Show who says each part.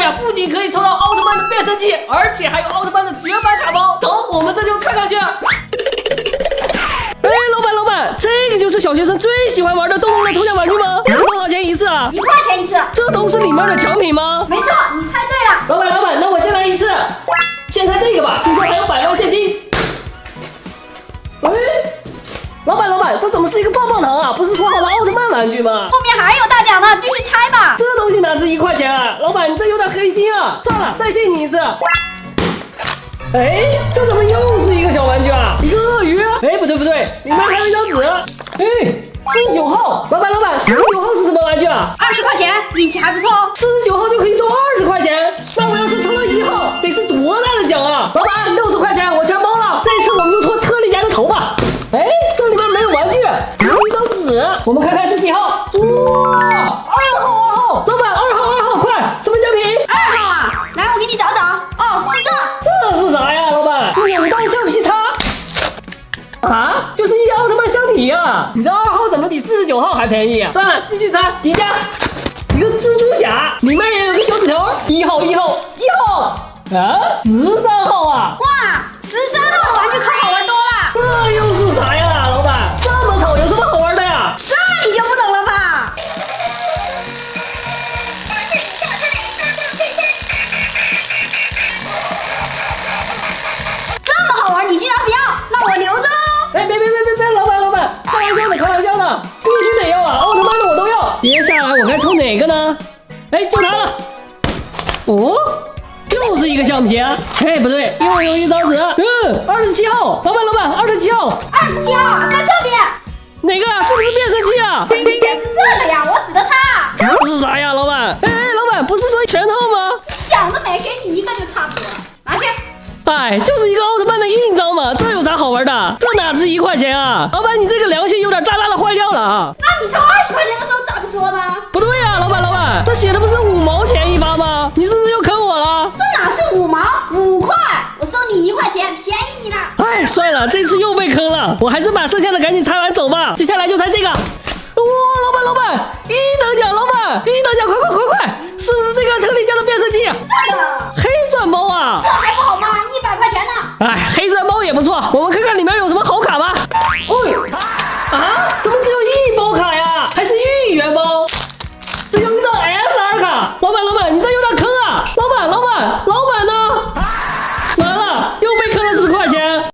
Speaker 1: 呀，不仅可以抽到奥特曼的变身器，而且还有奥特曼的绝版卡包。走，我们这就看看去。哎，老板，这个就是小学生最喜欢玩的动动的抽奖玩具吗？这个多少钱一次啊
Speaker 2: ？1块钱一次。
Speaker 1: 这都是里面的奖品吗？
Speaker 2: 没错，你猜对了。
Speaker 1: 老板，那我先来一次，先猜这个吧，听说还有100万现金。哎，老板，这怎么是一个棒棒糖啊？不是说好的奥特曼玩具吗？
Speaker 2: 后面还有大奖呢，继续猜吧。
Speaker 1: 这东西哪值1块钱啊？老板，你这有点黑心啊！算了，再信你一次。哎，这怎么又是一个小玩具啊？一个鳄鱼？哎，不对，里面还有一张纸。哎，49号，老板，49号是什么玩具啊
Speaker 2: ？20块钱，运气还不错哦。
Speaker 1: 49号就可以中20块钱，那我要是抽到1号，得是多大的奖啊？老板，60块钱我全包了。这次我们就抽特利家的头吧。哎，这里面没有玩具，只有一张纸。我们看看是几号？哇，2号，老板2号，快，什么奖品
Speaker 2: ？2号啊，来，我给你找找。哦，是这。
Speaker 1: 这是啥呀，老板？扭蛋橡皮擦。啊，就是一些奥特曼橡皮啊！你这2号怎么比49号还便宜啊？算了，继续猜，底下一个蜘蛛侠，里面也有个小纸条，1号啊，13号啊！
Speaker 2: 哇，13号的玩具可好玩多了。
Speaker 1: 这又是啥呀，老板？这么丑，有什么好玩的呀？
Speaker 2: 这你就不懂了吧？这么好玩，你竟然不要，那我留着喽。
Speaker 1: 哎，别，老板，开玩笑的，必须得要啊！奥特曼的我都要。接下来我该抽哪个呢？哎，就它了。哦，又是一个橡皮啊！哎，不对，又有一张纸。27号，老板，27号
Speaker 2: ，27号在这边。
Speaker 1: 哪个啊？是不是变身器啊？
Speaker 2: 也是这个呀，我指的它。
Speaker 1: 这是啥呀，老板？哎，老板，不是说全套吗？
Speaker 2: 想得美，给你一个就差不多了，拿去。
Speaker 1: 哎，就是一个奥特曼的印章嘛，这有啥好玩的？这哪值1块钱啊？老板，你这个良心有点大大的坏掉了啊！
Speaker 2: 那你抽20块钱的时候咋不说呢？
Speaker 1: 不对呀，老板，这写的不是5毛钱一发吗？你是不是又坑我了？
Speaker 2: 这哪是5毛，5块，我收你1块钱，便宜你了。
Speaker 1: 哎，算了，这次又被坑了，我还是把剩下的赶紧拆完走吧。接下来就拆这个。哇，老板，1等奖，老板，1等奖，快，是不是这个特利家的变身器啊？
Speaker 2: 这个
Speaker 1: 黑钻包啊，
Speaker 2: 这还不好吗？100块钱呢。
Speaker 1: 哎，黑钻包也不错，我们看看里面有